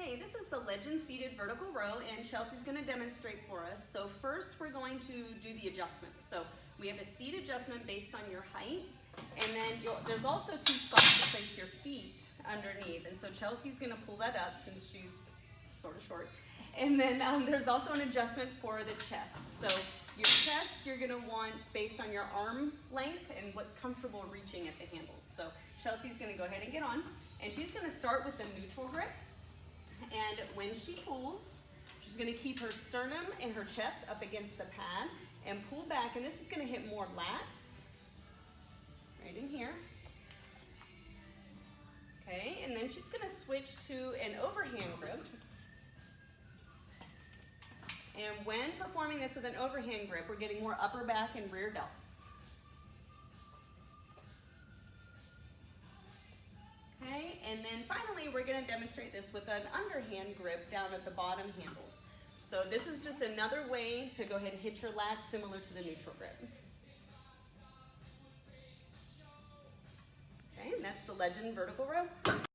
Okay, this is the Legend seated vertical row, and Chelsea's going to demonstrate for us. So first we're going to do the adjustments. So we have a seat adjustment based on your height, and then there's also two spots to place your feet underneath. And so Chelsea's going to pull that up since she's sort of short. And then there's also an adjustment for the chest. So your chest you're going to want based on your arm length and what's comfortable reaching at the handles. So Chelsea's going to go ahead and get on, and she's going to start with the neutral grip. And when she pulls, she's going to keep her sternum and her chest up against the pad and pull back, and this is going to hit more lats right in here. Okay, and then she's going to switch to an overhand grip. And when performing this with an overhand grip, we're getting more upper back and rear delts. Okay, and then finally we're going to demonstrate this with an underhand grip down at the bottom handles. So this is just another way to go ahead and hit your lats similar to the neutral grip. Okay, and that's the Legend vertical row.